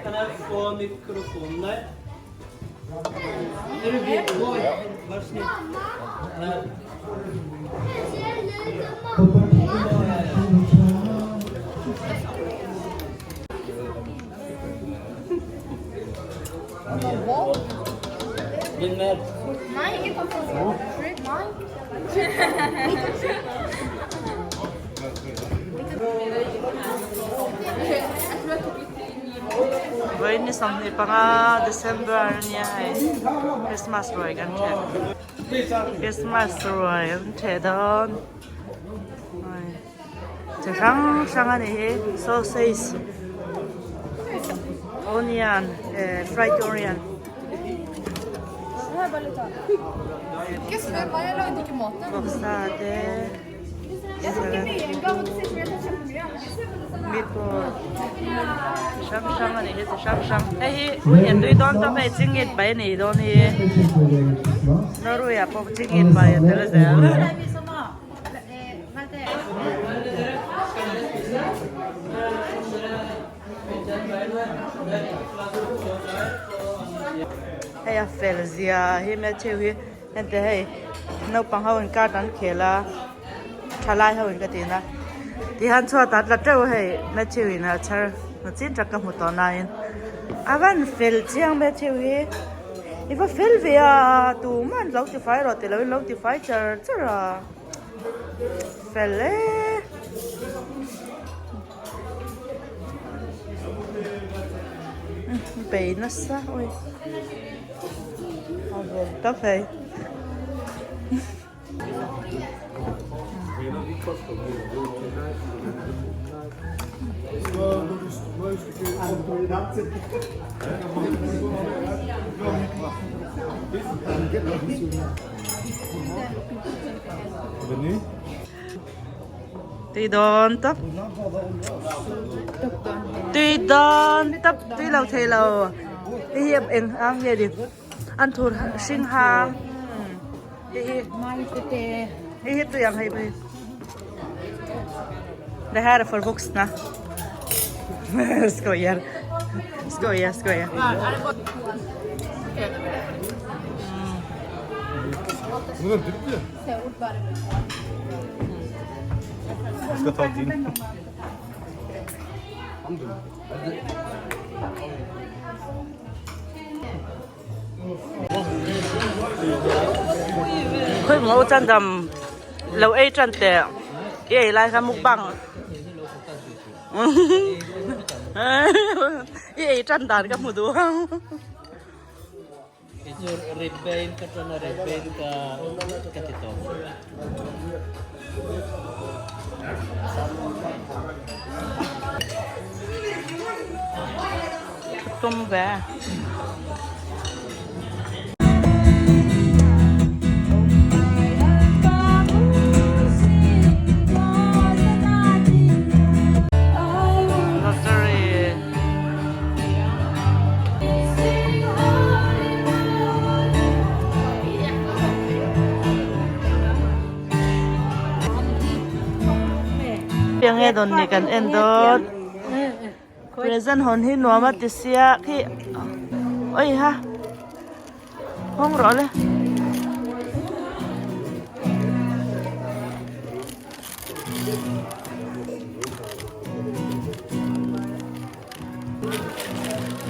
Kan jeg få mikrofonen der? Er du vidt? Vær snill. Vil mer? Nei, ikke ta på. Nei. Với ni som ni panga December ni hai Christmas rồi kan che Christmas rồi kan che don che sang ani sausage onion fried onion. Qu'est-ce que tu veux pas là avec des tomates? Boxade meatball sang ani he sang hey ui hiện đôi don ta phải chinh it bài này don hi Norway à pop chinh it bài thế là sao hey à phèn zia hi mẹ chơi hi anh thấy hey nấu bằng hậu cả đàn khela trả lại hậu cái tiền đó thì hắn cho ta là trâu hay mẹ chơi hi na char nó chỉ chắc cái một tuần này à vẫn phèn chiang mẹ chơi hi if a phèn về à tụ man lâu thì phải rồi thì lâu thì phải chờ chứ là phèn lẽ bể nó sao ơi tóc vậy tùy đón tóc tùy lâu thề lâu đi hiệp anh ăn gì đi ăn thua sinh hàng đi tụi em hay bây det här är för vuxna. Skojar. Jag ska ta din. Khơi ngô chân đầm lâu ấy chân tệ ấy lại khám mục bằng ấy chân đàn các mùa không Itu ribben, katana ribben ka tito. tôm về tiếng nghe đồn này cần em đó present hồn hi nuo mà tisia khi ơi ha không rõ lên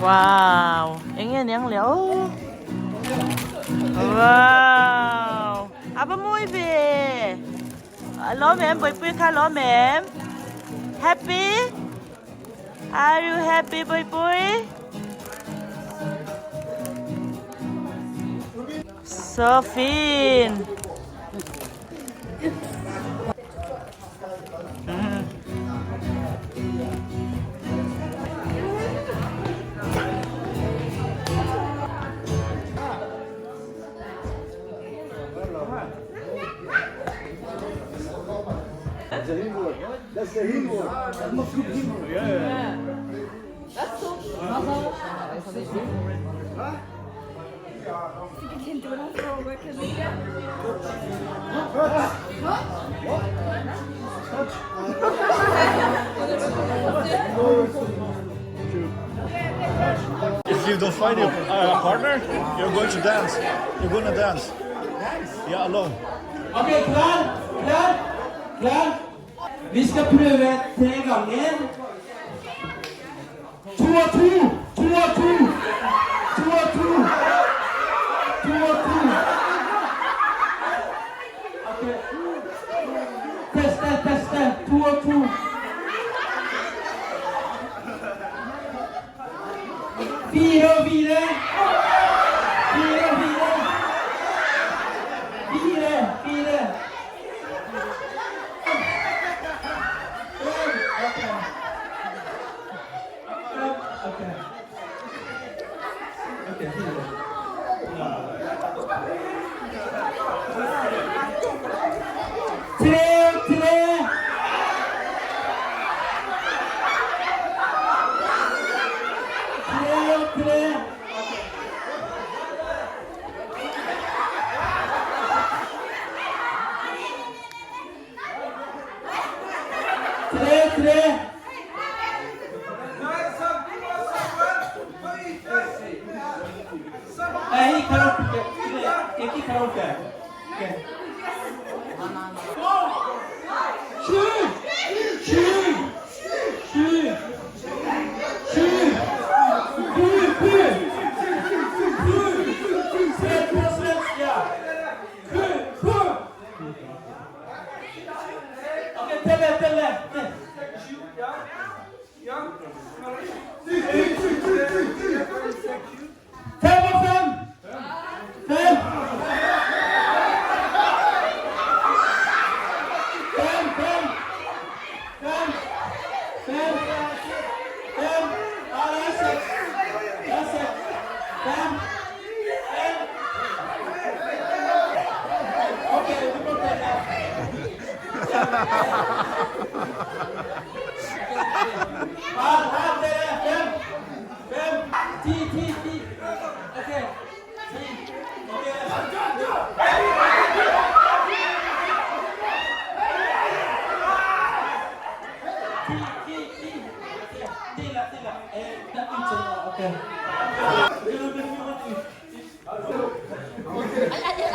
wow anh nghe nhang léo wow apa mui về ló mềm bơi bơi khá ló mềm happy are you happy bơi bơi so fin That's the humor. That must be humor. Yeah. That's so. Huh? Jag kan inte vilja fråga, kan du det? if you don't find your partner, you're going to dance. You're going to dance. Yeah, alone. Ok, klar. Vi skal prøve 3 ganger. 2 og 2. 2 og 2. 2 og 2. 2 og 2. Ok. Teste. 2 og 2. 4 og 4. 4 og 4. 4.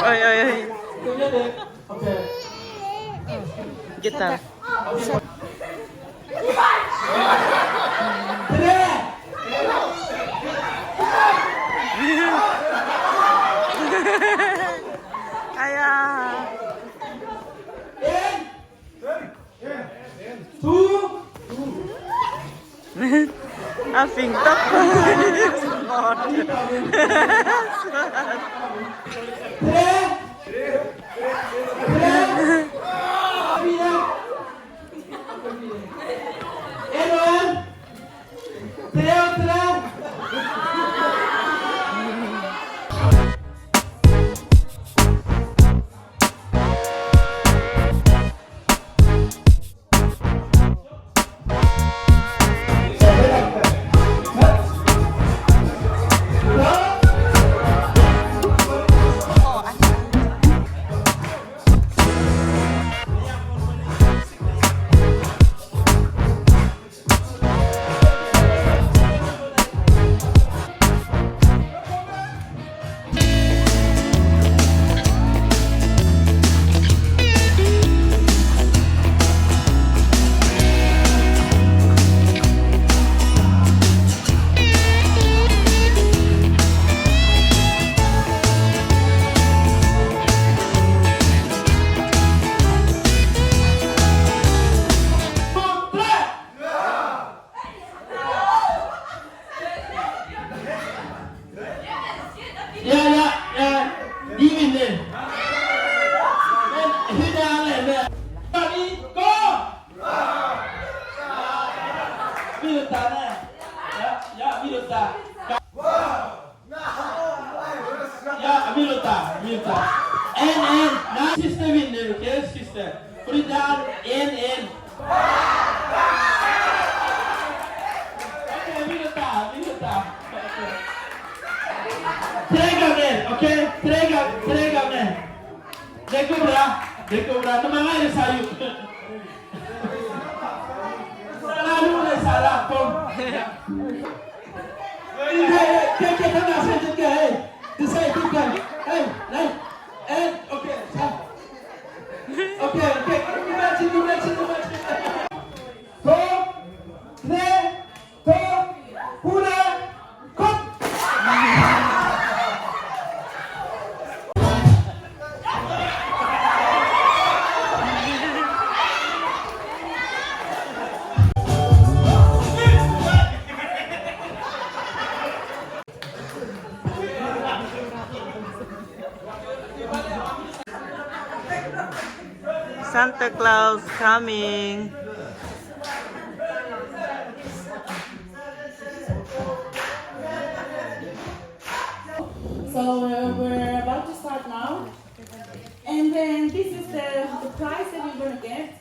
Oi. Gitar. Ayah. 2. Afing tóc. Siste vinner, ok? Siste. Fordi det er 1-1. Ok, vi gjør det. 3 ganger, ok? 3 ganger. Det går bra. Nah, mga ngayon sa'yo. Saralo na, Sarah. Kom. Get come out, just get hey. This hey, keep going. Hey, nice. And okay, stop. Okay, you mention. Go, play, go, hula, come. Santa Claus coming. So we're about to start now. And then this is the prize that you're going to get.